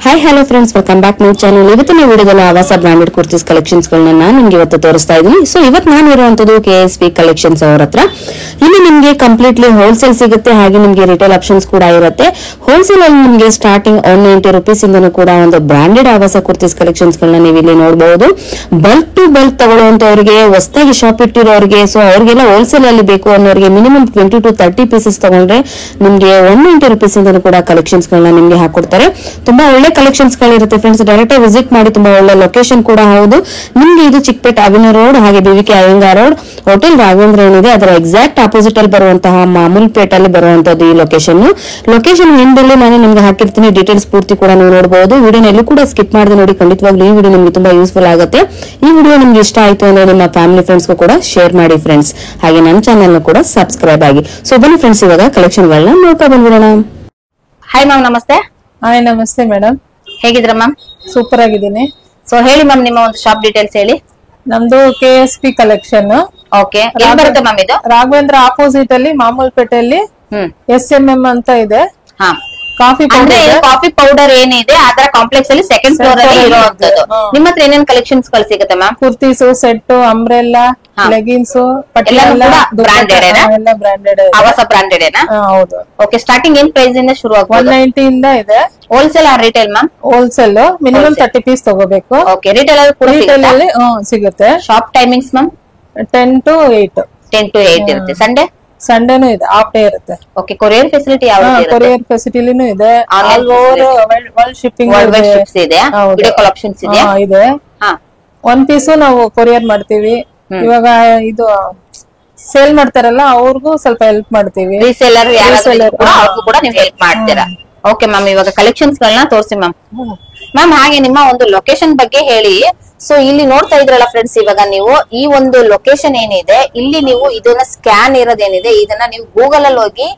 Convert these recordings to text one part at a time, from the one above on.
Hi hello friends, welcome back my channel. ಇವತ್ತಿನ ವಿಡಿಯೋದಲ್ಲಿ ಆವಾಸ ಬ್ರಾಂಡೆಡ್ ಕುರ್ತೀಸ್ ಕಲೆಕ್ಷನ್ಸ್ ಗಳನ್ನ ನಾನು ನಿಮ್ಗೆ ಇವತ್ತು ತೋರಿಸ್ತಾ ಇದ್ದೀನಿ. ಸೊ ಇವತ್ತು ನಾನು ಇರುವಂತದ್ದು KSP ಕಲೆಕ್ಷನ್ಸ್ ಅವ್ರ ಹತ್ರ. ಇಲ್ಲಿ ನಿಮ್ಗೆ ಕಂಪ್ಲೀಟ್ಲಿ ಹೋಲ್ಸೇಲ್ ಸಿಗುತ್ತೆ, ಹಾಗೆ ನಿಮ್ಗೆ ರಿಟೇಲ್ ಆಪ್ಷನ್ಸ್ ಕೂಡ ಇರುತ್ತೆ. ಹೋಲ್ಸೇಲ್ ಅಲ್ಲಿ ನಿಮ್ಗೆ ಸ್ಟಾರ್ಟಿಂಗ್ 190 rupees ಇಂದನೂ ಕೂಡ ಒಂದು ಬ್ರಾಂಡೆಡ್ ಆವಾಸ ಕುರ್ತೀಸ್ ಕಲೆಕ್ಷನ್ಸ್ ಗಳನ್ನ ನೀವು ಇಲ್ಲಿ ನೋಡಬಹುದು. ಬಲ್ಕ್ ಟು ಬಲ್ಕ್ ತಗೊಳ್ಳುವಂತವ್ರಿಗೆ, ಹೊಸದಾಗಿ ಶಾಪ್ ಇಟ್ಟಿರೋರಿಗೆ, ಸೊ ಅವ್ರಿಗೆಲ್ಲ ಹೋಲ್ಸೇಲ್ ಅಲ್ಲಿ ಬೇಕು ಅನ್ನೋರಿಗೆ ಮಿನಿಮಮ್ 20 to 30 ಪೀಸಸ್ ತಗೊಂಡ್ರೆ ನಿಮ್ಗೆ 190 rupees ಇಂದನೂ ಕೂಡ ಕಲೆಕ್ಷನ್ಸ್ ಗಳನ್ನ ನಿಮ್ಗೆ ಹಾಕೊಡ್ತಾರೆ. ತುಂಬಾ ಒಳ್ಳೆ ಕಲೆಕ್ಷನ್ಸ್ ಗಳಿರುತ್ತೆ ಫ್ರೆಂಡ್ಸ್. ಡೈರೆಕ್ಟ್ ಆಗಿ ವಿಸಿಟ್ ಮಾಡಿ. ತುಂಬಾ ಒಳ್ಳೆ ಲೊಕೇಶನ್ ಕೂಡ ಹೌದು. ನಿಮ್ಗೆ ಇದು ಚಿಕ್ಕಪೇಟೆ ಅವಿನ ರೋಡ್ ಹಾಗೆ BVK Iyengar road, hotel Raghavendra ಏನಿದೆ ಅದರ ಎಕ್ಸಾಕ್ಟ್ ಆಪೋಸಿಟ್ ಅಲ್ಲಿ ಬರುವಂತಹ ಮಾಮೂಲ್ ಪೇಟ್ ಅಲ್ಲಿ ಬರುವಂತದ್ದು ಈ ಲೊಕೇಶನ್ ಹಿಂದಲ್ಲಿ ನಾನು ನಿಮ್ಗೆ ಹಾಕಿರ್ತೀನಿ. ಡೀಟೇಲ್ಸ್ ಪೂರ್ತಿ ಕೂಡ ನೀವು ನೋಡಬಹುದು. ವಿಡಿಯೋನ ಎಲ್ಲೂ ಕೂಡ ಸ್ಕಿಪ್ ಮಾಡದೆ ನೋಡಿ. ಖಂಡಿತವಾಗ್ಲೂ ಈ ವಿಡಿಯೋ ನಿಮ್ಗೆ ತುಂಬಾ ಯೂಸ್ಫುಲ್ ಆಗುತ್ತೆ. ಈ ವಿಡಿಯೋ ನಿಮ್ಗೆ ಇಷ್ಟ ಆಯ್ತು ಅಂದ್ರೆ ನಿಮ್ಮ ಫ್ಯಾಮಿಲಿ ಫ್ರೆಂಡ್ಸ್ ಕೂಡ ಶೇರ್ ಮಾಡಿ ಫ್ರೆಂಡ್ಸ್. ಹಾಗೆ ನನ್ನ ಚಾನೆಲ್ ಕೂಡ ಸಬ್ಸ್ಕ್ರೈಬ್ ಆಗಿ. ಸೊ ಬನ್ನಿ ಫ್ರೆಂಡ್ಸ್, ಇವಾಗ ಕಲೆಕ್ಷನ್ ಗಳನ್ನ ನೋಡ್ತಾ ಬಂದ್ಬಿಡೋಣ. ಹಾಯ್ ಮ್ಯಾಮ್, ನಮಸ್ತೆ. ಹಾಯ್ ನಮಸ್ತೆ ಮೇಡಮ್, ಹೇಗಿದ್ರ ಮ್ಯಾಮ್? ಸೂಪರ್ ಆಗಿದ್ದೀನಿ. ಸೊ ಹೇಳಿ ಮ್ಯಾಮ್, ನಿಮ್ಮ ಒಂದು ಶಾಪ್ ಡೀಟೇಲ್ಸ್ ಹೇಳಿ. ನಮ್ದು KSP ಕಲೆಕ್ಷನ್. ಓಕೆ, ಎಲ್ಲಿ ಬರುತ್ತೆ ಮ್ಯಾಮ್ ಇದು? ರಾಘವೇಂದ್ರ ಆಪೋಸಿಟ್ ಅಲ್ಲಿ ಮಾಮೂಲ್ಪೇಟೆಯಲ್ಲಿ SMM ಅಂತ ಇದೆ. ಹಾ, ಕಾಫಿ ಅಂದ್ರೆ ಕಾಫಿ ಪೌಡರ್ ಏನಿದೆ ಅದರ ಕಾಂಪ್ಲೆಕ್ಸ್ ಅಲ್ಲಿ ಸೆಕೆಂಡ್ ಫ್ಲೋರ್ ಅಲ್ಲಿ ಇರುವಂತದ್ದು. ನಿಮ್ಮ ಹತ್ರ ಏನೇನ್ ಕಲೆಕ್ಷನ್ಸ್ ಗಳು ಸಿಗುತ್ತೆ ma'am? Kurtis, set, umbrella, leggings, branded ಆವಾಸ ಬ್ರಾಂಡೆಡ್ ಏನಾ? ಹೌದು. ಓಕೆ, ಸ್ಟಾರ್ಟಿಂಗ್ ಏನ್ ಪ್ರೈಸ್ ಇಂದ ಶುರು ಆಗುತ್ತೆ? 190 ಇಂದ ಇದೆ. Wholesale or retail ma'am? Wholesale minimum 30 piece ತಗೋಬೇಕು. ಓಕೆ, ರಿಟೇಲ್ ಅಲ್ಲಿ ಕೂಡ ರಿಟೇಲ್ ಅಲ್ಲಿ ಸಿಗುತ್ತೆ. Shop timings ma'am? 10 to 8. 10 to 8 ಇರುತ್ತೆ. ಸಂಡೇನು ಇದೆ, ಹಾಫ್ ಡೇ ಇರುತ್ತೆ. ಓಕೆ, ಕೊರಿಯರ್ ಫೆಸಿಲಿಟಿ ಯಾವ ರೀತಿ ಇರುತ್ತೆ? ಕೊರಿಯರ್ ಫೆಸಿಲಿಟಿನೂ ಇದೆ. ಆಲ್ ಓವರ್ ವರ್ಲ್ಡ್ ಶಿಪ್ಪಿಂಗ್ ಇದೆ. ವಿಡಿಯೋ ಕಾಲ್ ಆಪ್ಷನ್ಸ್ ಇದೆ. ಇದೆ. ಒನ್ ಪೀಸು ನಾವು ಕೊರಿಯರ್ ಮಾಡ್ತೀವಿ. ಇವಾಗ ಇದು ಸೇಲ್ ಮಾಡ್ತಾರಲ್ಲ, ಅವ್ರಿಗೂ ಸ್ವಲ್ಪ ಹೆಲ್ಪ್ ಮಾಡ್ತೀವಿ. ರೀಸೇಲರ್ ಅವ್ರಿಗೂ ಕೂಡ ನೀವು ಹೆಲ್ಪ್ ಮಾಡ್ತೀರಾ? ಓಕೆ ಮ್ಯಾಮ್, ಇವಾಗ ಕಲೆಕ್ಷನ್ಸ್ ಗಳನ್ನ ತೋರಿಸಿ ಮ್ಯಾಮ್. ಮ್ಯಾಮ್, ಹಾಗೆ ನಿಮ್ಮ ಒಂದು ಲೊಕೇಶನ್ ಬಗ್ಗೆ ಹೇಳಿ. ಸೊ ಇಲ್ಲಿ ನೋಡ್ತಾ ಇದ್ರಲ್ಲ ಫ್ರೆಂಡ್ಸ್, ಇವಾಗ ನೀವು ಈ ಒಂದು ಲೊಕೇಶನ್ ಏನಿದೆ ಇಲ್ಲಿ ನೀವು ಇದನ್ನ ಸ್ಕ್ಯಾನ್ ಇರೋದೇನಿದೆ ಇದನ್ನ ನೀವು ಗೂಗಲ್ ಅಲ್ಲಿ ಹೋಗಿ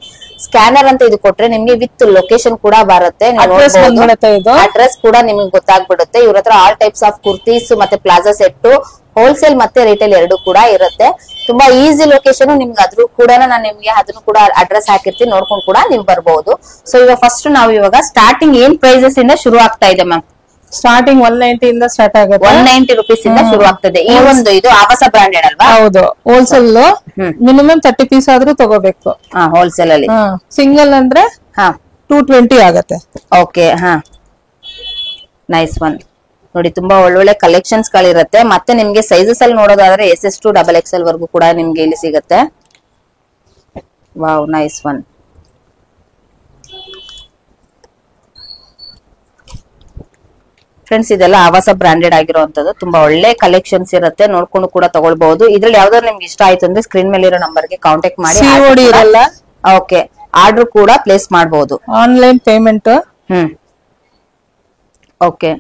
ಸ್ಕ್ಯಾನರ್ ಅಂತ ಇದು ಕೊಟ್ರೆ ನಿಮ್ಗೆ ವಿತ್ ಲೊಕೇಶನ್ ಕೂಡ ಬರುತ್ತೆ. ಅಡ್ರೆಸ್ ಕೂಡ ನಿಮ್ಗೆ ಗೊತ್ತಾಗ್ಬಿಡುತ್ತೆ. ಇವ್ರ ಹತ್ರ ಆಲ್ ಟೈಪ್ಸ್ ಆಫ್ ಕುರ್ತೀಸ್ ಮತ್ತೆ ಪ್ಲಾಜಾ ಸೆಟ್ ಹೋಲ್ಸೇಲ್ ಮತ್ತೆ ರಿಟೇಲ್ ಎರಡು ಕೂಡ ಇರುತ್ತೆ. ತುಂಬಾ ಈಸಿ ಲೊಕೇಶನ್. ನಿಮ್ಗೆ ಅದ್ರೂ ಕೂಡ ನಾನು ನಿಮ್ಗೆ ಅದನ್ನು ಕೂಡ ಅಡ್ರೆಸ್ ಹಾಕಿರ್ತೀನಿ, ನೋಡ್ಕೊಂಡು ಕೂಡ ನೀವು ಬರ್ಬಹುದು. ಸೊ ಇವಾಗ ಫಸ್ಟ್ ನಾವು ಇವಾಗ ಸ್ಟಾರ್ಟಿಂಗ್ ಏನ್ ಪ್ರೈಸಸ್ ಇಂದ ಶುರು ಆಗ್ತಾ ಇದೆ ಮ್ಯಾಮ್? ಸ್ಟಾರ್ಟಿಂಗ್ 190 ಇಂದ ಸ್ಟಾರ್ಟ್ ಆಗುತ್ತೆ. 190 rupees ಇಂದ ಶುರು ಆಗ್ತದೆ. ಈ ಒಂದು ಇದು ಆವಾಸ ಬ್ರಾಂಡೆಡ್ ಅಲ್ವಾ? ಹೌದು. ಹೋಲ್ಸೇಲ್ ಮಿನಿಮಮ್ 30 ಪೀಸ್ ಆದ್ರೂ ತಗೋಬೇಕು. ಹೋಲ್ಸೇಲ್ ಅಲ್ಲಿ. ಸಿಂಗಲ್ ಅಂದ್ರೆ 220 ಆಗತ್ತೆ. Okay, nice one. ನೋಡಿ, ತುಂಬಾ ಒಳ್ಳೊಳ್ಳೆ ಕಲೆಕ್ಷನ್ಸ್ ಗಳಿರುತ್ತೆ. ಮತ್ತೆ ನಿಮ್ಗೆ ಸೈಜಸ್ ಅಲ್ಲಿ ನೋಡೋದಾದ್ರೆ SS to XXL ವರ್ಗೂ ಕೂಡ ನಿಮ್ಗೆ ಇಲ್ಲಿ ಸಿಗುತ್ತೆ. Wow, nice one. ಫ್ರೆಂಡ್ಸ್, ಇದೆಲ್ಲ ಆವಾಸ ಬ್ರಾಂಡೆಡ್ ಆಗಿರುವಂತದ್ದು. ತುಂಬಾ ಒಳ್ಳೆ ಕಲೆಕ್ಷನ್ಸ್ ಇರುತ್ತೆ, ನೋಡ್ಕೊಂಡು ಕೂಡ ತಗೊಳ್ಬಹುದು. ಇದ್ರಲ್ಲಿ ಯಾವ್ದಾದ್ರು ನಿಮ್ಗೆ ಇಷ್ಟ ಆಯ್ತು ಅಂದ್ರೆ ಸ್ಕ್ರೀನ್ ಮೇಲೆ ಇರೋ ನಂಬರ್ಗೆ ಕಾಂಟ್ಯಾಕ್ಟ್ ಮಾಡಿ. COD ಇರಲ್ಲ. ಓಕೆ, ಆರ್ಡರ್ ಕೂಡ ಪ್ಲೇಸ್ ಮಾಡಬಹುದು. Online payment. Okay,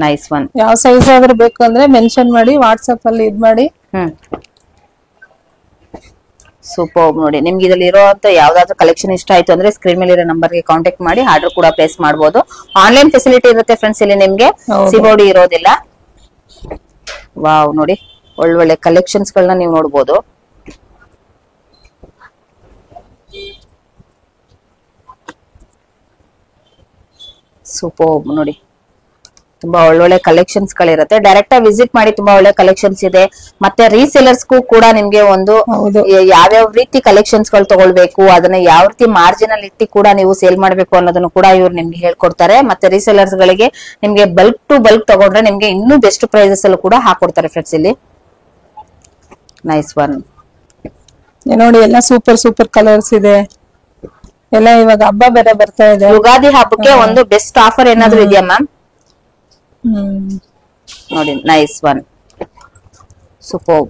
nice one. ಯಾವ ಸೈಜ್ ಆದ್ರೂ ಬೇಕು ಅಂದ್ರೆ ಮೆನ್ಷನ್ ಮಾಡಿ, ವಾಟ್ಸ್ಆಪ್ ಅಲ್ಲಿ ಇದ್ ಮಾಡಿ. ಸೂಪರ್. ನೋಡಿ, ನಿಮ್ಗೆ ಇದ್ರಲ್ಲಿ ಇರೋಂತ ಯಾವ್ದಾದ್ರು ಕಲೆಕ್ಷನ್ ಇಷ್ಟ ಆಯ್ತು ಅಂದ್ರೆ ಸ್ಕ್ರೀನ್ ಮೇಲೆ ಇರೋ ನಂಬರ್ಗೆ ಕಾಂಟ್ಯಾಕ್ಟ್ ಮಾಡಿ ಆರ್ಡರ್ ಕೂಡ ಪ್ಲೇಸ್ ಮಾಡಬಹುದು. ಆನ್ಲೈನ್ ಫೆಸಿಲಿಟಿ ಇರುತ್ತೆ ಫ್ರೆಂಡ್ಸ್, ಇಲ್ಲಿ ನಿಮ್ಗೆ COD ಇರೋದಿಲ್ಲ. ವಾವ್, ನೋಡಿ ಒಳ್ಳೊಳ್ಳೆ ಕಲೆಕ್ಷನ್ಸ್ ಗಳನ್ನ ನೀವು ನೋಡಬಹುದು. ಸೂಪರ್. ನೋಡಿ, ತುಂಬಾ ಒಳ್ಳೊಳ್ಳೆ ಕಲೆಕ್ಷನ್ಸ್ ಗಳಿರುತ್ತೆ. ಡೈರೆಕ್ಟ್ ಆಗಿ ವಿಸಿಟ್ ಮಾಡಿ. ತುಂಬಾ ಒಳ್ಳೆ ಕಲೆಕ್ಷನ್ಸ್ ಇದೆ. ಮತ್ತೆ ರೀಸೇಲರ್ಸ್ಗೂ ಕೂಡ ನಿಮ್ಗೆ ಒಂದು ಯಾವ್ಯಾವ ರೀತಿ ಕಲೆಕ್ಷನ್ಸ್ ಗಳು ತಗೊಳ್ಬೇಕು, ಅದನ್ನ ಯಾವ ರೀತಿ ಮಾರ್ಜಿನ್ ಅಲ್ಲಿ ಇಟ್ಟು ಕೂಡ ನೀವು ಸೇಲ್ ಮಾಡ್ಬೇಕು ಅನ್ನೋದನ್ನು ಕೂಡ ಇವ್ರು ನಿಮ್ಗೆ ಹೇಳ್ಕೊಡ್ತಾರೆ. ಮತ್ತೆ ರೀಸೇಲರ್ಸ್ ಗಳಿಗೆ ನಿಮ್ಗೆ ಬಲ್ಕ್ ಟು ಬಲ್ಕ್ ತಗೊಂಡ್ರೆ ನಿಮ್ಗೆ ಇನ್ನೂ ಬೆಸ್ಟ್ ಪ್ರೈಸಸ್ ಅಲ್ಲೂ ಕೂಡ ಹಾಕೊಡ್ತಾರೆ ಫ್ರೆಂಡ್ಸ್ ಇಲ್ಲಿ. Nice one. ನೋಡಿ, ಎಲ್ಲ ಸೂಪರ್ ಸೂಪರ್ ಕಲರ್ಸ್ ಇದೆ. ಎಲ್ಲ ಇವಾಗ ಹಬ್ಬ ಬೇರೆ ಬರ್ತಾ ಇದೆ. ಯುಗಾದಿ ಹಬ್ಬಕ್ಕೆ ಒಂದು ಬೆಸ್ಟ್ ಆಫರ್ ಏನಾದ್ರು ಇದೆಯಾ ಮ್ಯಾಮ್? ನೋಡಿ, ನೈಸ್ ಒನ್. ಸೂಪರ್.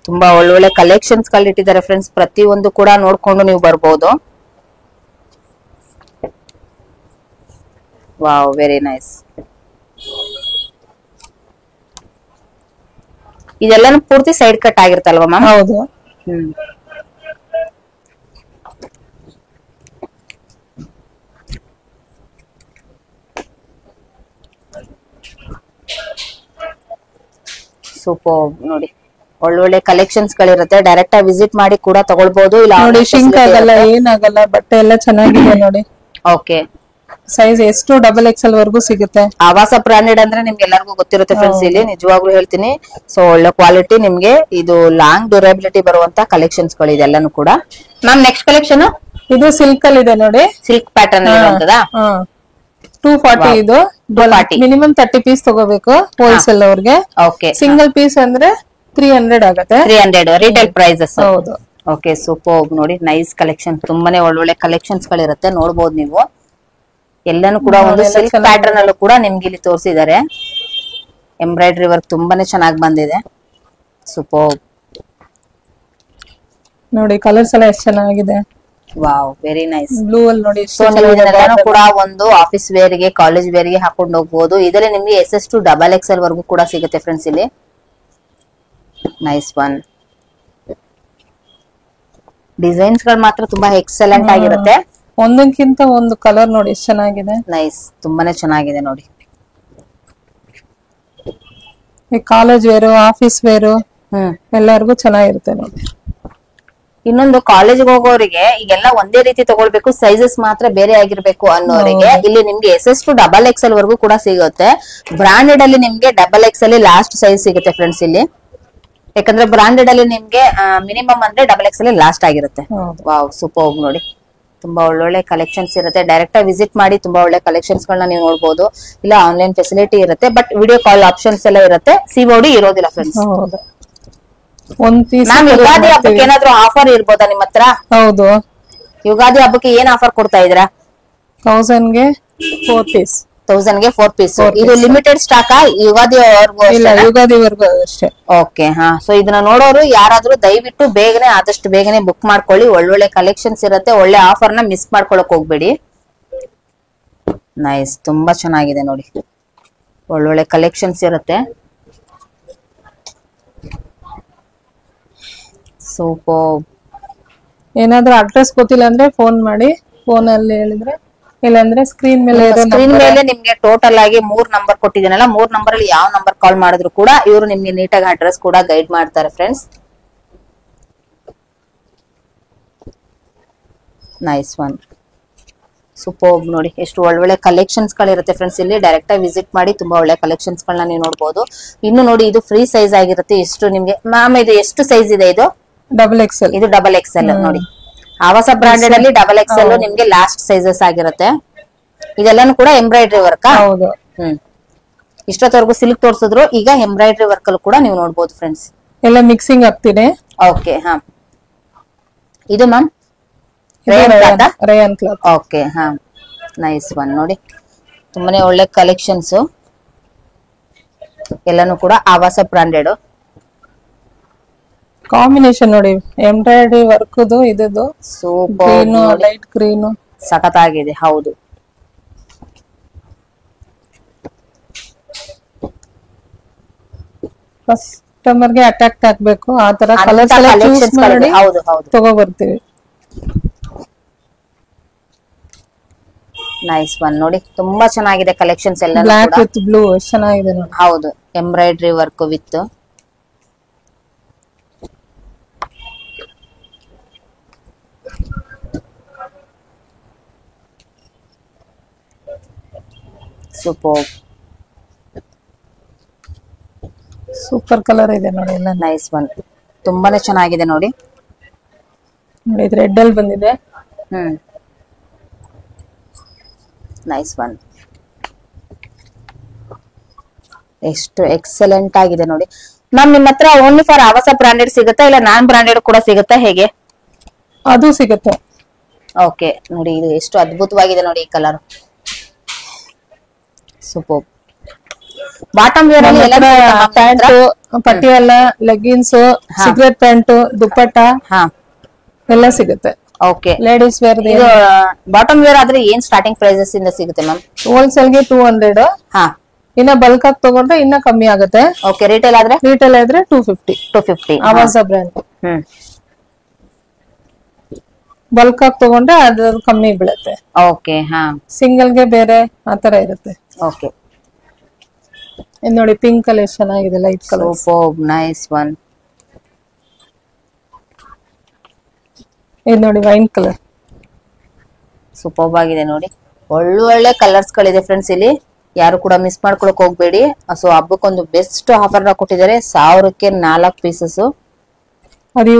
ತುಂಬಾ ಒಳ್ಳೊಳ್ಳೆ ಕಲೆಕ್ಷನ್ಸ್ ಗಳು ಇಟ್ಟಿದ್ದಾರೆ ಫ್ರೆಂಡ್ಸ್. ಪ್ರತಿಯೊಂದು ಕೂಡ ನೋಡ್ಕೊಂಡು ನೀವು ಬರ್ಬೋದು. Wow, very nice. ಇದೆಲ್ಲಾನು ಪೂರ್ತಿ ಸೈಡ್ ಕಟ್ ಆಗಿರ್ತಲ್ವಾ ಮ್ಯಾಮ್? ಹೌದು. ಸೂಪರ್. ನೋಡಿ, ಒಳ್ಳೊಳ್ಳೆ ಕಲೆಕ್ಷನ್ಸ್ ಗಳಿರುತ್ತೆ, ಡೈರೆಕ್ಟ್ ಆಗಿ ವಿಸಿಟ್ ಮಾಡಿ ಕೂಡ ತಗೊಳ್ಬಹುದು. ಇಲ್ಲ ನೋಡಿ ಶಿಂಕ್ ಆಗಲ್ಲ, ಏನಾಗಲ್ಲ, ಬಟ್ಟೆ ಎಲ್ಲ ಚೆನ್ನಾಗಿದೆ ನೋಡಿ. ಓಕೆ, ಸೈಜ್ ಎಷ್ಟು XXL ವರ್ಗೂ ಸಿಗುತ್ತೆ. ಆವಾಸ ಬ್ರಾಂಡೆಡ್ ಅಂದ್ರೆ ನಿಮ್ಗೆ ಎಲ್ಲರಿಗೂ ಗೊತ್ತಿರುತ್ತೆ ಫ್ರೆಂಡ್ಸ್. ಇಲ್ಲಿ ನಿಜವಾಗ್ಲೂ ಹೇಳ್ತೀನಿ, ಸೊ ಒಳ್ಳೆ ಕ್ವಾಲಿಟಿ, ನಿಮ್ಗೆ ಇದು ಲಾಂಗ್ ಡ್ಯೂರಬಿಲಿಟಿ ಬರುವಂತ ಕಲೆಕ್ಷನ್ಸ್ ಗಳು ಇದೆಲ್ಲಾನು ಕೂಡ. ಮ್ಯಾಮ್ ನೆಕ್ಸ್ಟ್ ಕಲೆಕ್ಷನ್ ಇದು ಸಿಲ್ಕ್ ಅಲ್ಲಿ ಇದೆ ನೋಡಿ, ಸಿಲ್ಕ್ ಪ್ಯಾಟರ್ನ್ ಇರುವಂತದ. 240 ಇದು. 240 ಮಿನಿಮಮ್ 30 ಪೀಸ್ ತಗೋಬೇಕು ಹೋಲ್ಸೇಲ್ ಅವ್ರಿಗೆ. ಓಕೆ, ಸಿಂಗಲ್ ಪೀಸ್ ಅಂದ್ರೆ 300 ಆಗುತ್ತೆ. 300 ರಿಟೇಲ್ ಪ್ರೈಸಸ್. ಹೌದು. ಓಕೆ, ಸೂಪರ್ ನೋಡಿ, ನೈಸ್ ಕಲೆಕ್ಷನ್, ತುಂಬಾನೇ ಒಳ್ಳೊಳ್ಳೆ ಕಲೆಕ್ಷನ್ಸ್ ಗಳಿರುತ್ತೆ, ನೋಡಬಹುದು ನೀವು. ಎಲ್ಲಾನು ಕೂಡ ಒಂದು ಸಿಲ್ಕ್ ಪ್ಯಾಟರ್ನ್ ಅಲ್ಲೂ ಕೂಡ ನಿಮ್ಗೆ ಇಲ್ಲಿ ತೋರಿಸಿದ್ದಾರೆ. ಎಂಬ್ರಾಯ್ಡ್ರಿ ವರ್ಕ್ ತುಂಬಾನೇ ಚೆನ್ನಾಗಿ ಬಂದಿದೆ. ಸೂಪರ್ ನೋಡಿ, ಕಲರ್ಸ್ ಎಲ್ಲ ಎಷ್ಟು ಚೆನ್ನಾಗಿದೆ. Wow, very nice. ಬ್ಲೂ ಅಲ್ಲಿ ನೋಡಿ. ಸೊ ನೀವು ಇದನ್ನೆಲ್ಲಾನು ಕೂಡ ಒಂದು ಆಫೀಸ್ ವೇರ್ ಗೆ, ಕಾಲೇಜ್ ವೇರ್ ಗೆ ಹಾಕೊಂಡು ಹೋಗ್ಬೋದು. ಇದರಲ್ಲಿ ನಿಮ್ಗೆ SS to XXL ವರ್ಗೂ ಕೂಡ ಸಿಗುತ್ತೆ ಫ್ರೆಂಡ್ಸ್ ಇಲ್ಲಿ. Nice one. ಡಿಸೈನ್ಸ್ ಗಳು ಮಾತ್ರ ತುಂಬಾ ಎಕ್ಸಲೆಂಟ್ ಆಗಿರುತ್ತೆ. ಒಂದಕ್ಕಿಂತ ಒಂದು ಕಲರ್ ನೋಡಿ ಎಷ್ಟು ಚೆನ್ನಾಗಿದೆ. ನೈಸ್, ತುಂಬಾನೇ ಚೆನ್ನಾಗಿದೆ ನೋಡಿ. ಕಾಲೇಜ್ ವೇರು, ಆಫೀಸ್ ವೇರು ಎಲ್ಲರಿಗೂ ಚೆನ್ನಾಗಿರುತ್ತೆ ನೋಡಿ. ಇನ್ನೊಂದು ಕಾಲೇಜ್ ಹೋಗೋರಿಗೆ ಈಗೆಲ್ಲ ಒಂದೇ ರೀತಿ ತಗೊಳ್ಬೇಕು, ಸೈಜಸ್ ಮಾತ್ರ ಬೇರೆ ಆಗಿರ್ಬೇಕು ಅನ್ನೋರಿಗೆ ಇಲ್ಲಿ ನಿಮ್ಗೆ SS to XXL ವರ್ಗೂ ಕೂಡ ಸಿಗುತ್ತೆ. ಬ್ರಾಂಡೆಡ್ ಅಲ್ಲಿ ನಿಮ್ಗೆ XXL ಲಾಸ್ಟ್ ಸೈಜ್ ಸಿಗುತ್ತೆ ಫ್ರೆಂಡ್ಸ್ ಇಲ್ಲಿ. ಯಾಕಂದ್ರೆ ಬ್ರಾಂಡೆಡ್ ಅಲ್ಲಿ ನಿಮ್ಗೆ ಮಿನಿಮಮ್ ಅಂದ್ರೆ XXL ಲಾಸ್ಟ್ ಆಗಿರುತ್ತೆ. ವಾವ್, ಸೂಪರ್ ನೋಡಿ, ತುಂಬಾ ಒಳ್ಳೊಳ್ಳೆ ಕಲೆಕ್ಷನ್ಸ್ ಇರುತ್ತೆ. ಡೈರೆಕ್ಟ್ ಆಗಿ ವಿಸಿಟ್ ಮಾಡಿ ತುಂಬಾ ಒಳ್ಳೆ ಕಲೆಕ್ಷನ್ಸ್ ಗಳನ್ನ ನೀವು ನೋಡಬಹುದು. ಇಲ್ಲ ಆನ್ಲೈನ್ ಫೆಸಿಲಿಟಿ ಇರುತ್ತೆ, ಬಟ್ ವಿಡಿಯೋ ಕಾಲ್ ಆಪ್ಷನ್ಸ್ ಎಲ್ಲ ಇರುತ್ತೆ. COD ಇರೋದಿಲ್ಲ ಫ್ರೆಂಡ್ಸ್. ಒಂದ್ ಪೀಸ್ ಯುಗಾದಿ ಹಬ್ಬಕ್ಕೆ ಏನಾದ್ರು ಆಫರ್ ಇರ್ಬೋದಾ ನಿಮ್ಮ ಹತ್ರ? ಹೌದು, ಯುಗಾದಿ ಹಬ್ಬಕ್ಕೆ ಏನ್ ಆಫರ್ ಕೊಡ್ತಾ ಇದ್ದೀರಾ? 1000 ಗೆ 4 ಪೀಸ್. 1000 ಗೆ 4 ಪೀಸ್. ಇದು ಲಿಮಿಟೆಡ್ ಸ್ಟಾಕ್ ಯುಗಾದಿ ಯುಗಾದಿವರೆಗೂ ಅಷ್ಟೇ. ಓಕೆ, ಹಾ. ಸೊ ಇದನ್ನ ನೋಡೋರು ಯಾರಾದ್ರೂ ದಯವಿಟ್ಟು ಬೇಗನೆ, ಆದಷ್ಟು ಬೇಗನೆ ಬುಕ್ ಮಾಡ್ಕೊಳ್ಳಿ. ಒಳ್ಳೊಳ್ಳೆ ಕಲೆಕ್ಷನ್ಸ್ ಇರುತ್ತೆ, ಒಳ್ಳೆ ಆಫರ್ ನ ಮಿಸ್ ಮಾಡ್ಕೊಳಕ್ ಹೋಗ್ಬೇಡಿ. ನೈಸ್, ತುಂಬಾ ಚೆನ್ನಾಗಿದೆ ನೋಡಿ, ಒಳ್ಳೊಳ್ಳೆ ಕಲೆಕ್ಷನ್ಸ್ ಇರುತ್ತೆ. ಸೂಪರ್. ಏನಾದ್ರೂ ಅಡ್ರೆಸ್ ಗೊತ್ತಿಲ್ಲ ಅಂದ್ರೆ ಫೋನ್ ಮಾಡಿ, ಫೋನ್ ಅಲ್ಲಿ ಹೇಳಿದ್ರೆ, ಇಲ್ಲಾಂದ್ರೆ ಸ್ಕ್ರೀನ್ ಮೇಲೆ ನಿಮ್ಗೆ ಟೋಟಲ್ ಆಗಿ 3 ನಂಬರ್ ಕೊಟ್ಟಿದ್ದೀನಲ್ಲ, 3 ನಂಬರ್ ಅಲ್ಲಿ ಯಾವ ನಂಬರ್ ಕಾಲ್ ಮಾಡಿದ್ರು ಕೂಡ ಇವರು ನಿಮ್ಗೆ ನೀಟಾಗಿ ಅಡ್ರೆಸ್ ಕೂಡ ಗೈಡ್ ಮಾಡ್ತಾರೆ ಫ್ರೆಂಡ್ಸ್. ನೈಸ್ ಒನ್, ಸೂಪರ್ ನೋಡಿ, ಎಷ್ಟು ಒಳ್ಳೊಳ್ಳೆ ಕಲೆಕ್ಷನ್ಸ್ ಗಳಿರುತ್ತೆ ಫ್ರೆಂಡ್ಸ್ ಇಲ್ಲಿ. ಡೈರೆಕ್ಟ್ ಆಗಿ ವಿಸಿಟ್ ಮಾಡಿ ತುಂಬಾ ಒಳ್ಳೆ ಕಲೆಕ್ಷನ್ಸ್ ಗಳನ್ನ ನೀವು ನೋಡಬಹುದು. ಇನ್ನು ನೋಡಿ, ಇದು ಫ್ರೀ ಸೈಜ್ ಆಗಿರುತ್ತೆ. ಎಷ್ಟು ನಿಮ್ಗೆ ಮ್ಯಾಮ್ ಇದು ಎಷ್ಟು ಸೈಜ್ ಇದೆ? ಇದು XXL. ಇದು XXL ನೋಡಿ. ಆವಾಸ ಬ್ರಾಂಡೆಡ್ ಅಲ್ಲಿ XXL ನಿಮ್ಗೆ ಲಾಸ್ಟ್ ಸೈಜಸ್ ಆಗಿರುತ್ತೆ. ಇದೆಲ್ಲಾನು ಕೂಡ ಎಂಬ್ರಾಯ್ಡ್ರಿ ವರ್ಕ್. ಹೌದು. ಇಷ್ಟೊತ್ತವರೆಗೂ ಸಿಲ್ಕ್ ತೋರಿಸಿದ್ರು, ಈಗ ಎಂಬ್ರಾಯ್ಡ್ರಿ ವರ್ಕ್ ಅಲ್ಲಿ ಕೂಡ ನೀವು ನೋಡಬಹುದು ಫ್ರೆಂಡ್ಸ್. ಎಲ್ಲ ಮಿಕ್ಸಿಂಗ್ ಆಗ್ತಿದೆ. ಓಕೆ, ಹಾ. ಇದು ಮ್ಯಾಮ್ ರಯಾನ್ ಕ್ಲಾತ್. ಓಕೆ, ಹಾ. ನೈಸ್ ಒನ್ ನೋಡಿ, ತುಂಬಾನೇ ಒಳ್ಳೆ ಕಲೆಕ್ಷನ್ಸ್. ಎಲ್ಲಾನು ಕೂಡ ಆವಾಸ ಬ್ರಾಂಡೆಡ್. ಕಾಂಬಿನೇಷನ್ ನೋಡಿ, ಎಂಬ್ರಾಯ್ಡ್ರಿ ವರ್ಕ್ ಇದು ಸೂಪರ್, ಲೈಟ್ ಗ್ರೀನ್ ಸಖತ್ತಾಗಿದೆ. ಹೌದು, ಕಸ್ಟಮರ್ ಗೆ ಅಟ್ರಾಕ್ಟ್ ಆಗ್ಬೇಕು ಆ ತರ ಕಲರ್ಸ್ ಎಲ್ಲ ಚೂಸ್ ಮಾಡಿ ತಗೋ ಬರ್ತೀವಿ. ನೈಸ್ ಒನ್ ನೋಡಿ, ತುಂಬಾ ಚೆನ್ನಾಗಿದೆ ಕಲೆಕ್ಷನ್ಸ್ ಎಲ್ಲ. ಬ್ಲಾಕ್ ವಿತ್ ಬ್ಲೂ ಚೆನ್ನಾಗಿದೆ ನೋಡಿ. ಹೌದು, embroidery work with. Super, super colour ಇದೆ ನೋಡಿ ಎಲ್ಲ. ನೈಸ್ ಒನ್, ತುಂಬಾನೇ ಚೆನ್ನಾಗಿದೆ ನೋಡಿ. ನೋಡಿ, ಇದು ರೆಡ್ ಅಲ್ಲಿ ಬಂದಿದೆ. ನೈಸ್ ಒನ್, ಎಷ್ಟು ಎಕ್ಸಲೆಂಟ್ ಆಗಿದೆ ನೋಡಿ. ಮ್ಯಾಮ್ ನಿಮ್ಮ ಹತ್ರ ಓನ್ಲಿ ಫಾರ್ ಆವಾಸ ಬ್ರಾಂಡೆಡ್ ಸಿಗುತ್ತಾ, ಇಲ್ಲ ನಾನ್ ಬ್ರಾಂಡೆಡ್ ಕೂಡ ಸಿಗುತ್ತಾ, ಹೇಗೆ? ಅದು ಸಿಗುತ್ತೆ. ಓಕೆ ನೋಡಿ, ಇದು ಎಷ್ಟು ಅದ್ಭುತವಾಗಿದೆ ನೋಡಿ ಈ ಕಲರ್. ಸೂಪರ್. ಬಾಟಮ್ ವೇರ್ ಅಲ್ಲಿ pant, Patiala, leggings, cigarette pant, dupatta ಎಲ್ಲ ಸಿಗುತ್ತೆ. Okay, ladies wear. Bottom wear ಆದ್ರೆ ಏನ್ ಸ್ಟಾರ್ಟಿಂಗ್ ಪ್ರೈಸಸ್ ಇಂದ ಸಿಗುತ್ತೆ ಮ್ಯಾಮ್? ಹೋಲ್ಸೇಲ್ ಗೆ 200. ಇನ್ನ ಬಲ್ಕ್ ಆಗಿ ತಗೊಂಡ್ರೆ ಇನ್ನ ಕಮ್ಮಿ ಆಗುತ್ತೆ. ಓಕೆ, ರಿಟೇಲ್ ಆದ್ರೆ 250. ಆವಾಸ ಬ್ರ್ಯಾಂಡ್. ಬಲ್ಕ್ ಆಗಿ ತಗೊಂಡ್ರೆ ಅದ್ರ ಕಮ್ಮಿ ಬೀಳುತ್ತೆ. ಓಕೆ, ಹಾ. ಸಿಂಗಲ್ ಗೆ ಬೇರೆ ಆತರ ಇರುತ್ತೆ. ಓಕೆ, ನೋಡಿ ಪಿಂಕ್ ಕಲರ್ ಚೆನ್ನಾಗಿದೆ, light colour. Super, nice one. ಇದು ನೋಡಿ ವೈನ್ ಕಲರ್. ಸೂಪರ್ಬ್ ಆಗಿದೆ ನೋಡಿ, ಒಳ್ಳೊಳ್ಳೆ ಕಲರ್ಸ್ ಗಳಿದೆ ಫ್ರೆಂಡ್ಸ್ ಇಲ್ಲಿ, ಯಾರು ಕೂಡ ಮಿಸ್ ಮಾಡ್ಕೊಳಕ್ ಹೋಗ್ಬೇಡಿ. ಸೊ ಹಬ್ಬಕ್ಕೊಂದು ಬೆಸ್ಟ್ ಆಫರ್ ನ ಕೊಟ್ಟಿದ್ದಾರೆ, 1000ಕ್ಕೆ 4 ಪೀಸಸ್. ಅದು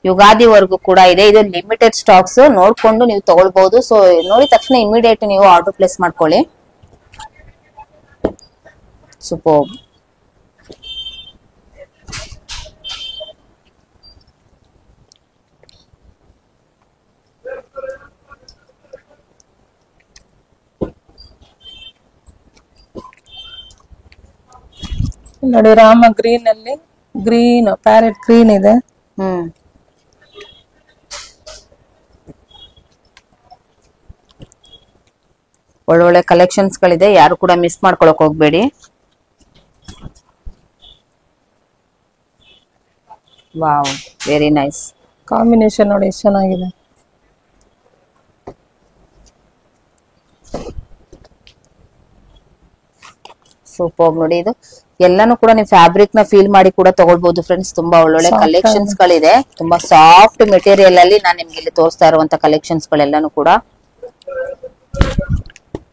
ಯುಗಾದಿವರೆಗೂ ಕೂಡ ಇದೆ. ಇದು ಲಿಮಿಟೆಡ್ ಸ್ಟಾಕ್ಸ್, ನೋಡ್ಕೊಂಡು ನೀವು ತಗೊಳ್ಬಹುದು. ಸೊ ನೋಡಿ ತಕ್ಷಣ ಇಮಿಡಿಯೇಟ್ ನೀವು ಆರ್ಡರ್ ಪ್ಲೇಸ್ ಮಾಡ್ಕೊಳ್ಳಿ. ಸೂಪರ್. ನೋಡಿ ರಾಮ ಗ್ರೀನ್ ಅಲ್ಲಿ ಗ್ರೀನ್ ಪ್ಯಾರೆಟ್ ಗ್ರೀನ್ ಇದೆ. ಒಳ್ಳೊಳ್ಳೆ ಕಲೆಕ್ಷನ್ಸ್ ಗಳಿದೆ, ಯಾರು ಕೂಡ ಮಿಸ್ ಮಾಡ್ಕೊಳಕ್ ಹೋಗ್ಬೇಡಿ. ವಾವ್, ವೆರಿ ನೈಸ್ ಕಾಂಬಿನೇಷನ್ ನೋಡಿ ಎಷ್ಟು ಚೆನ್ನಾಗಿದೆ. ಸೂಪರ್ ನೋಡಿ, ಇದು ಎಲ್ಲಾನು ಕೂಡ ನೀವು ಫ್ಯಾಬ್ರಿಕ್ ನ ಫೀಲ್ ಮಾಡಿ ಕೂಡ ತಗೊಳ್ಬಹುದು ಫ್ರೆಂಡ್ಸ್. ತುಂಬಾ ಒಳ್ಳೊಳ್ಳೆ ಕಲೆಕ್ಷನ್ಸ್ ಗಳಿದೆ, ತುಂಬಾ ಸಾಫ್ಟ್ ಮೆಟೀರಿಯಲ್ ಅಲ್ಲಿ ನಾನು ನಿಮ್ಗೆ ಇಲ್ಲಿ ತೋರಿಸ್ತಾ ಇರುವಂತ ಕಲೆಕ್ಷನ್ಸ್ ಗಳೆಲ್ಲಾನು ಕೂಡ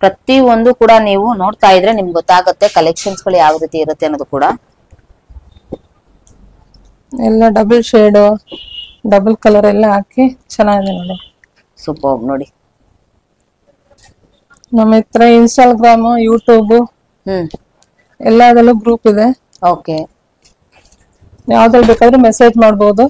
ಪ್ರತಿ ಒಂದು ಕೂಡ ನೀವು ನೋಡ್ತಾ ಇದ್ರೆ ನಿಮ್ಗೆ ಗೊತ್ತಾಗುತ್ತೆ ಕಲೆಕ್ಷನ್ಸ್ ಗಳು ಯಾವ ರೀತಿ ಇರುತ್ತೆ ಅನ್ನೋದು ಕೂಡ. ಎಲ್ಲ ಡಬಲ್ ಶೇಡ್ ಡಬಲ್ ಕಲರ್ ಎಲ್ಲ ಹಾಕಿ ಚೆನ್ನಾಗಿದೆ ನೋಡಿ. ಸೂಪರ್ ನೋಡಿ, ನಮ್ಮ ಹತ್ರ ಇನ್ಸ್ಟಾಗ್ರಾಮ್ ಯೂಟ್ಯೂಬ್ ಎಲ್ಲದಲ್ಲೂ ಗ್ರೂಪ್ ಇದೆ. ಓಕೆ, ಯಾವ್ದ್ರಲ್ಲಿ ಬೇಕಾದ್ರೂ ಮೆಸೇಜ್ ಮಾಡಬಹುದು.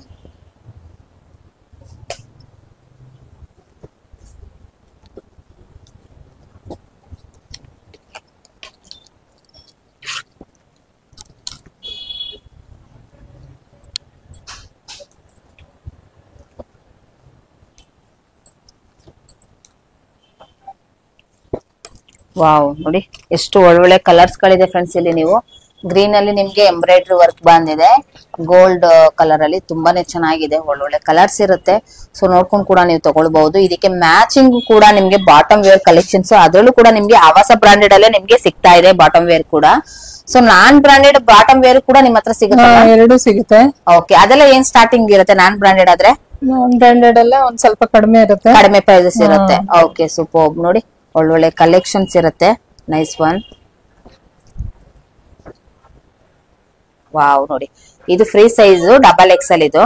ವಾವ್ ನೋಡಿ, ಎಷ್ಟು ಒಳ್ಳೊಳ್ಳೆ ಕಲರ್ಸ್ ಗಳಿದೆ ಫ್ರೆಂಡ್ಸ್. ಇಲ್ಲಿ ನೀವು ಗ್ರೀನ್ ಅಲ್ಲಿ ನಿಮ್ಗೆ ಎಂಬ್ರಾಯ್ಡ್ರಿ ವರ್ಕ್ ಬಂದಿದೆ, ಗೋಲ್ಡ್ ಕಲರ್ ಅಲ್ಲಿ ತುಂಬಾನೇ ಚೆನ್ನಾಗಿದೆ, ಒಳ್ಳೊಳ್ಳೆ ಕಲರ್ಸ್ ಇರುತ್ತೆ. ಸೊ ನೋಡ್ಕೊಂಡು ಕೂಡ ನೀವು ತಗೊಳ್ಬಹುದು. ಇದಕ್ಕೆ ಮ್ಯಾಚಿಂಗ್ ಕೂಡ ನಿಮ್ಗೆ ಬಾಟಮ್ ವೇರ್ ಕಲೆಕ್ಷನ್ಸ್, ಅದರಲ್ಲೂ ಕೂಡ ನಿಮ್ಗೆ ಆವಾಸ ಬ್ರಾಂಡೆಡ್ ಅಲ್ಲೇ ನಿಮ್ಗೆ ಸಿಗ್ತಾ ಇದೆ ಬಾಟಮ್ ವೇರ್ ಕೂಡ. ಸೊ ನಾನ್ ಬ್ರಾಂಡೆಡ್ ಬಾಟಮ್ ವೇರ್ ಕೂಡ ನಿಮ್ ಹತ್ರ ಸಿಗುತ್ತೆ? ಎರಡು ಸಿಗುತ್ತೆ. ಓಕೆ, ಅದೆಲ್ಲ ಏನ್ ಸ್ಟಾರ್ಟಿಂಗ್ ಇರುತ್ತೆ? ನಾನ್ ಬ್ರಾಂಡೆಡ್ ಆದ್ರೆ ನಾನ್ ಬ್ರಾಂಡೆಡ್ ಎಲ್ಲ ಒಂದ್ ಸ್ವಲ್ಪ ಕಡಿಮೆ ಇರುತ್ತೆ, ಕಡಿಮೆ ಪ್ರೈಸಸ್ ಇರುತ್ತೆ. ಓಕೆ, ಸೂಪರ್ ನೋಡಿ, ಒಳ್ಳೊಳ್ಳೆ ಕಲೆಕ್ಷನ್ಸ್ ಇರುತ್ತೆ. Nice one. ವಾವ್ ನೋಡಿ, ಇದು ಫ್ರೀ ಸೈಜ್ XXL ಇದು.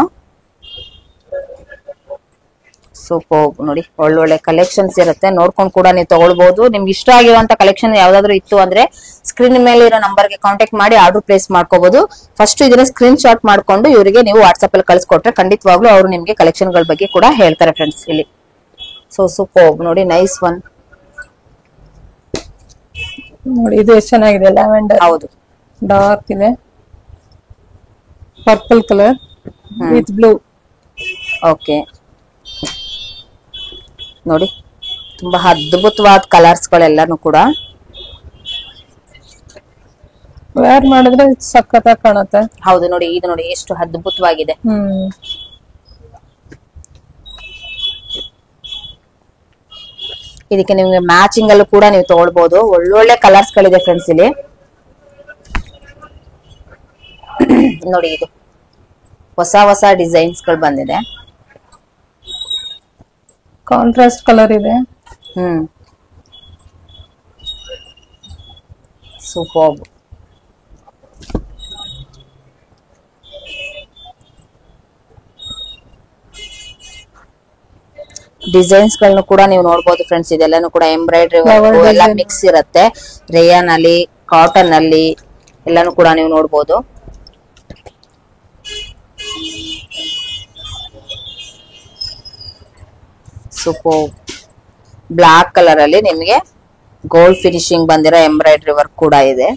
ಸೂಪರ್ ನೋಡಿ, ಒಳ್ಳೊಳ್ಳೆ ಕಲೆಕ್ಷನ್ಸ್ ಇರುತ್ತೆ, ನೋಡ್ಕೊಂಡು ಕೂಡ ನೀವು ತಗೊಳ್ಬಹುದು. ನಿಮ್ಗೆ ಇಷ್ಟ ಆಗಿರುವಂತ ಕಲೆಕ್ಷನ್ ಯಾವ್ದಾದ್ರು ಇತ್ತು ಅಂದ್ರೆ ಸ್ಕ್ರೀನ್ ಮೇಲೆ ಇರೋ ನಂಬರ್ಗೆ ಕಾಂಟ್ಯಾಕ್ಟ್ ಮಾಡಿ ಆರ್ಡರ್ ಪ್ಲೇಸ್ ಮಾಡ್ಕೋಬಹುದು. ಫಸ್ಟ್ ಇದನ್ನ ಸ್ಕ್ರೀನ್ ಶಾಟ್ ಮಾಡ್ಕೊಂಡು ಇವರಿಗೆ ನೀವು ವಾಟ್ಸ್ಆಪ್ ಅಲ್ಲಿ ಕಳ್ಸಿಕೊಟ್ರೆ ಖಂಡಿತವಾಗ್ಲೂ ಅವರು ನಿಮ್ಗೆ ಕಲೆಕ್ಷನ್ ಗಳ ಬಗ್ಗೆ ಕೂಡ ಹೇಳ್ತಾರೆ ಫ್ರೆಂಡ್ಸ್ ಇಲ್ಲಿ. ಸೊ ಸೂಪರ್ ನೋಡಿ, ನೈಸ್ ಒನ್ ನೋಡಿ. ಇದು ಎಷ್ಟು ಚೆನ್ನಾಗಿದೆ, ಲ್ಯಾವೆಂಡರ್. ಹೌದು, ಡಾರ್ಕ್ ಇದೆ, purple colour with blue. Okay ನೋಡಿ, ತುಂಬಾ ಅದ್ಭುತವಾದ ಕಲರ್ಸ್ ಗಳೆಲ್ಲಾನು ಕೂಡ ವೇರ್ ಮಾಡಿದ್ರೆ ಸಖತ್ತಾಗಿ ಕಾಣುತ್ತೆ. ಹೌದು ನೋಡಿ, ಇದು ನೋಡಿ ಎಷ್ಟು ಅದ್ಭುತವಾಗಿದೆ. ಇದಕ್ಕೆ ನಿಮ್ಗೆ ಮ್ಯಾಚಿಂಗ್ ಅಲ್ಲೂ ಕೂಡ ನೀವು ತಗೊಳ್ಬಹುದು. ಒಳ್ಳೊಳ್ಳೆ ಕಲರ್ಸ್ ಗಳಿದೆ ಫ್ರೆಂಡ್ಸ್ ಇಲ್ಲಿ ನೋಡಿ. ಇದು ಹೊಸ ಹೊಸ ಡಿಸೈನ್ಸ್ ಗಳು ಬಂದಿದೆ, ಕಾಂಟ್ರಾಸ್ಟ್ ಕಲರ್ ಇದೆ. ಸೂಪರ್. ಡಿಸೈನ್ಸ್ ಗಳನ್ನು ಕೂಡ ನೀವು ನೋಡಬಹುದು ಫ್ರೆಂಡ್ಸ್. ಇದೆಲ್ಲಾನು ಕೂಡ ಎಂಬ್ರಾಯ್ಡ್ರಿ ವರ್ಕ್ ಎಲ್ಲ ಮಿಕ್ಸ್ ಇರುತ್ತೆ. ರೇಯಾನ್ ಅಲ್ಲಿ, ಕಾಟನ್ ಅಲ್ಲಿ ಎಲ್ಲಾನು ಕೂಡ ನೀವು ನೋಡಬಹುದು. ಸೂಪರ್. ಬ್ಲಾಕ್ ಕಲರ್ ಅಲ್ಲಿ ನಿಮ್ಗೆ ಗೋಲ್ಡ್ ಫಿನಿಶಿಂಗ್ ಬಂದಿರೋ ಎಂಬ್ರಾಯ್ಡ್ರಿ ವರ್ಕ್ ಕೂಡ ಇದೆ.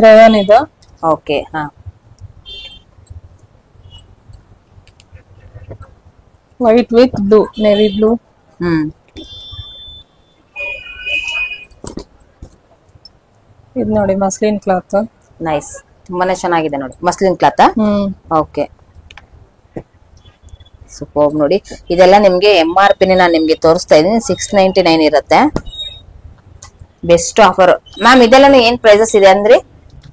ರೇಯಾನ್ ಇದು. ಓಕೆ, ಹಾ, white with blue, navy blue. ಇದು ನೋಡಿ ಮಸ್ಲಿನ್ ಕ್ಲಾತ್. ನೈಸ್, ತುಂಬಾನೇ ಚೆನ್ನಾಗಿದೆ ನೋಡಿ, ಮಸ್ಲಿನ್ ಕ್ಲಾತ್. ಓಕೆ, ಸೂಪರ್ ನೋಡಿ. ಇದೆಲ್ಲ ನಿಮ್ಗೆ MRP ನಾನು ನಿಮ್ಗೆ ತೋರಿಸ್ತಾ ಇದೀನಿ, 699 ಇರುತ್ತೆ. Best offer ma'am. ಇದೆಲ್ಲ ಏನ್ ಪ್ರೈಸಸ್ ಇದೆ ಅಂದ್ರೆ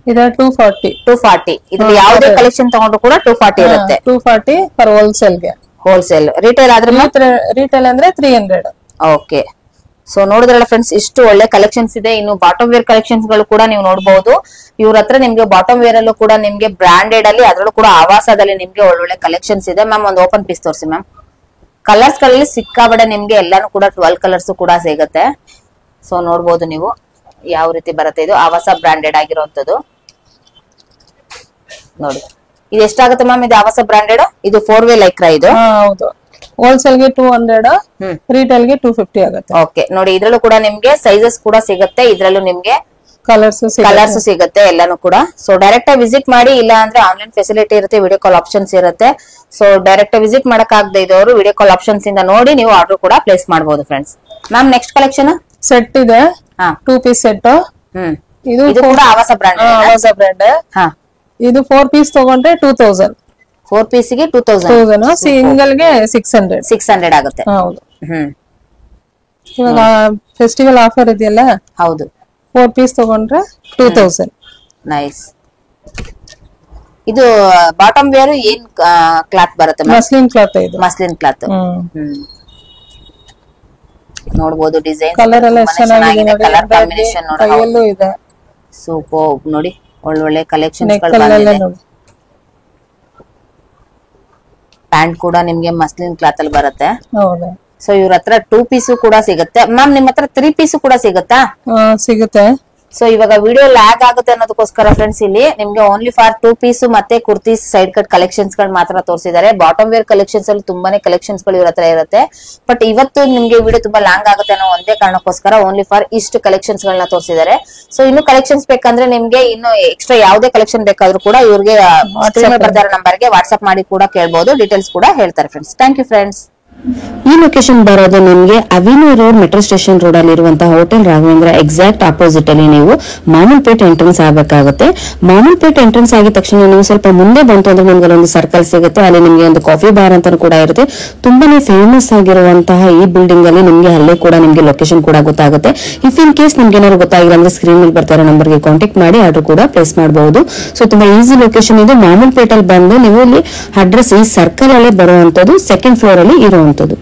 ಇದು 240. 240. ಇದ್ರಲ್ಲಿ ಯಾವುದೇ ಕಲೆಕ್ಷನ್ ತಗೊಂಡ್ರು ಕೂಡ 240 ಇರುತ್ತೆ. 240 ಫಾರ್ ಹೋಲ್ಸೇಲ್ಗೆ. ಹೋಲ್ಸೇಲ್. ರಿಟೇಲ್ ಆದ್ರೆ ರಿಟೇಲ್ ಅಂದ್ರೆ 300. ಓಕೆ. ಸೊ ನೋಡಿದ್ರಲ್ಲ ಫ್ರೆಂಡ್ಸ್, ಇಷ್ಟು ಒಳ್ಳೆ ಕಲೆಕ್ಷನ್ಸ್ ಇದೆ. ಇನ್ನು ಬಾಟಮ್ ವೇರ್ ಕಲೆಕ್ಷನ್ಸ್ ಗಳು ಕೂಡ ನೀವು ನೋಡಬಹುದು. ಇವ್ರ ಹತ್ರ ನಿಮ್ಗೆ ಬಾಟಮ್ ವೇರ್ ಅಲ್ಲೂ ಕೂಡ ನಿಮ್ಗೆ ಬ್ರಾಂಡೆಡ್ ಅಲ್ಲಿ, ಅದ್ರಲ್ಲೂ ಕೂಡ ಆವಾಸದಲ್ಲಿ ನಿಮ್ಗೆ ಒಳ್ಳೊಳ್ಳೆ ಕಲೆಕ್ಷನ್ಸ್ ಇದೆ. ಮ್ಯಾಮ್ ಒಂದು ಓಪನ್ ಪೀಸ್ ತೋರಿಸಿ ಮ್ಯಾಮ್. ಕಲರ್ಸ್ ಗಳಲ್ಲಿ ಸಿಕ್ಕಾಬಡೆ ನಿಮ್ಗೆ ಎಲ್ಲಾನು ಕೂಡ 12 ಕಲರ್ಸ್ ಕೂಡ ಸಿಗುತ್ತೆ. ಸೊ ನೋಡ್ಬೋದು ನೀವು ಯಾವ ರೀತಿ ಬರುತ್ತೆ. ಇದು ಆವಾಸ ಬ್ರಾಂಡೆಡ್ ಆಗಿರುವಂತದ್ದು ನೋಡಿ. ಇದು ಎಷ್ಟಾಗುತ್ತೆ ಮ್ಯಾಮ್? ಇದು ಆವಾಸ ಬ್ರಾಂಡೆಡ್. ಇದು 4 ವೇ ಲೈಕ್ರಾ. ಇದು ಹೌದು. ಹೋಲ್ಸೇಲ್ಗೆ 200, ರಿಟೇಲ್ಗೆ 250 ಆಗುತ್ತೆ. ಓಕೆ ನೋಡಿ, ಇದ್ರಲ್ಲೂ ಕೂಡ ನಿಮ್ಗೆ ಸೈಜಸ್ ಕೂಡ ಸಿಗುತ್ತೆ. ಇದ್ರಲ್ಲೂ ನಿಮ್ಗೆ ಕಲರ್ಸ್ ಸಿಗುತ್ತೆ ಎಲ್ಲಾನು ಕೂಡ. ಸೊ ಡೈರೆಕ್ಟ್ ಆಗಿ ವಿಸಿಟ್ ಮಾಡಿ, ಇಲ್ಲ ಅಂದ್ರೆ ಆನ್ಲೈನ್ ಫೆಸಿಲಿಟಿ ಇರುತ್ತೆ, ವಿಡಿಯೋ ಕಾಲ್ ಆಪ್ಷನ್ಸ್ ಇರುತ್ತೆ. ಸೊ ಡೈರೆಕ್ಟ್ ಆಗಿ ವಿಸಿಟ್ ಮಾಡಕ್ ಆಗದೆ ಇದ್ದವರು ವಿಡಿಯೋ ಕಾಲ್ ಆಪ್ಷನ್ಸ್ ಇಂದ ನೋಡಿ ನೀವು ಆರ್ಡರ್ ಕೂಡ ಪ್ಲೇಸ್ ಮಾಡಬಹುದು friends. Ma'am next collection set ಇದೆ. 2 ಪೀಸ್ ಸೆಟ್. ಇದು ಕೂಡ ಆವಾಸ ಬ್ರಾಂಡ್. ಇದು 4 ಪೀಸ್ ತಗೊಂಡ್ರೆ 2000. 4 ಪೀಸ್ಗೆ 2000. ಸಿಂಗಲ್ ಗೆ 600 ಆಗುತ್ತೆ. ಹೌದು. ಇವಾಗ ಫೆಸ್ಟಿವಲ್ ಆಫರ್ ಇದೆಯಲ್ಲ. ಹೌದು. 4 ಪೀಸ್ ತಗೊಂಡ್ರೆ 2000. ನೈಸ್. ಇದು ಬಾಟಮ್ ವೇರ್ ಏನ್ ಕ್ಲಾತ್ ಬರುತ್ತೆ? Muslin cloth. ಇದು ಮಸ್ಲಿನ್ ಕ್ಲಾತ್. ನೋಡಬಹುದು ಡಿಸೈನ್, ಕಲರ್ ಎಲ್ಲ ಚೆನ್ನಾಗಿದೆ. ಕಲರ್ ಕಾಂಬಿನೇಷನ್ ನೋಡಬಹುದು. ಇದೆ ಸೂಪರ್ ನೋಡಿ. ಒಳ್ಳೊಳ್ಳೆ ಕಲೆಕ್ಷನ್ಸ್ ಗಳು ಬಂದಿದೆ. ಪ್ಯಾಂಟ್ ಕೂಡ ನಿಮ್ಗೆ ಮಸ್ಲಿನ್ ಕ್ಲಾತ್ ಅಲ್ಲಿ ಬರುತ್ತೆ. ಹೌದಾ? ಸೊ ಇವ್ರ ಹತ್ರ 2 ಪೀಸು ಕೂಡ ಸಿಗುತ್ತೆ. ಮ್ಯಾಮ್ ನಿಮ್ ಹತ್ರ 3 ಪೀಸು ಕೂಡ ಸಿಗುತ್ತಾ? ಸಿಗುತ್ತೆ. ಸೊ ಇವಾಗ ವಿಡಿಯೋ ಲ್ಯಾಗ್ ಆಗುತ್ತೆ ಅನ್ನೋದಕ್ಕೋಸ್ಕರ ಫ್ರೆಂಡ್ಸ್ ಇಲ್ಲಿ ನಿಮ್ಗೆ ಓನ್ಲಿ ಫಾರ್ 2 ಪೀಸ್ ಮತ್ತೆ ಕುರ್ತೀಸ್ ಸೈಡ್ ಕಟ್ ಕಲೆಕ್ಷನ್ಸ್ ಗಳು ಮಾತ್ರ ತೋರಿಸಿದ್ದಾರೆ. ಬಾಟಮ್ ವೇರ್ ಕಲೆಕ್ಷನ್ಸ್ ಅಲ್ಲಿ ತುಂಬಾನೇ ಕಲೆಕ್ಷನ್ಸ್ ಗಳು ಇವ್ರ ಹತ್ರ ಇರುತ್ತೆ. ಬಟ್ ಇವತ್ತು ನಿಮ್ಗೆ ವಿಡಿಯೋ ತುಂಬಾ ಲಾಂಗ್ ಆಗುತ್ತೆ ಅನ್ನೋ ಒಂದೇ ಕಾರಣಕ್ಕೋಸ್ಕರ ಓನ್ಲಿ ಫಾರ್ ಇಷ್ಟು ಕಲೆಕ್ಷನ್ಸ್ ಗಳನ್ನ ತೋರಿಸಿದ್ದಾರೆ. ಸೊ ಇನ್ನು ಕಲೆಕ್ಷನ್ಸ್ ಬೇಕಂದ್ರೆ ನಿಮ್ಗೆ ಇನ್ನು ಎಕ್ಸ್ಟ್ರಾ ಯಾವುದೇ ಕಲೆಕ್ಷನ್ ಬೇಕಾದ್ರೂ ಕೂಡ ಇವ್ರಿಗೆ ಬರ್ದಾರ ನಂಬರ್ಗೆ ವಾಟ್ಸ್ಆಪ್ ಮಾಡಿ ಕೂಡ ಕೇಳಬಹುದು. ಡೀಟೇಲ್ಸ್ ಕೂಡ ಹೇಳ್ತಾರೆ ಫ್ರೆಂಡ್ಸ್. Thank you friends. ಈ ಲೊಕೇಶನ್ ಬರೋದು ನಿಮ್ಗೆ avenue road metro station road ಅಲ್ಲಿ ಇರುವಂತಹ ಹೋಟೆಲ್ ರಾಘವೇಂದ್ರ ಎಕ್ಸಾಕ್ಟ್ ಆಪೋಸಿಟ್ ಅಲ್ಲಿ ನೀವು ಮಾಮೂಲ್ಪೇಟ್ ಎಂಟ್ರೆನ್ಸ್ ಆಗಬೇಕಾಗುತ್ತೆ. ಮಾಮೂಲ್ಪೇಟ್ ಎಂಟ್ರೆನ್ಸ್ ಆಗಿದ ತಕ್ಷಣ ನೀವು ಸ್ವಲ್ಪ ಮುಂದೆ ಬಂತು ಅಂದ್ರೆ ನಿಮ್ಗೆ ಒಂದು ಸರ್ಕಲ್ ಸಿಗುತ್ತೆ. ಅಲ್ಲಿ ನಿಮ್ಗೆ ಒಂದು ಕಾಫಿ ಬಾರ್ ಅಂತ ಕೂಡ ಇರುತ್ತೆ. ತುಂಬಾನೇ ಫೇಮಸ್ ಆಗಿರುವಂತಹ ಈ ಬಿಲ್ಡಿಂಗ್ ಅಲ್ಲಿ ನಿಮ್ಗೆ ಅಲ್ಲೇ ಕೂಡ ನಿಮ್ಗೆ ಲೊಕೇಶನ್ ಕೂಡ ಗೊತ್ತಾಗುತ್ತೆ. ಇಫ್ ಇನ್ ಕೇಸ್ ನಿಮ್ಗೆ ಏನಾದ್ರು ಗೊತ್ತಾಗಿಲ್ಲ ಅಂದ್ರೆ ಸ್ಕ್ರೀನ್ ಮೇಲೆ ಬರ್ತಾ ಇರೋ ನಂಬರ್ಗೆ ಕಾಂಟ್ಯಾಕ್ಟ್ ಮಾಡಿ ಆರ್ಡರ್ ಕೂಡ ಪ್ಲೇಸ್ ಮಾಡಬಹುದು. ಸೊ ತುಂಬಾ ಈಸಿ ಲೊಕೇಶನ್ ಇದು. ಮಾಮೂಲ್ಪೇಟ್ ಅಲ್ಲಿ ಬಂದು ನೀವು ಇಲ್ಲಿ ಅಡ್ರೆಸ್ ಈ ಸರ್ಕಲ್ ಅಲ್ಲೇ ಬರುವಂತದ್ದು, ಸೆಕೆಂಡ್ ಫ್ಲೋರ್ ಅಲ್ಲಿ ಇರುವಂತದ್ದು.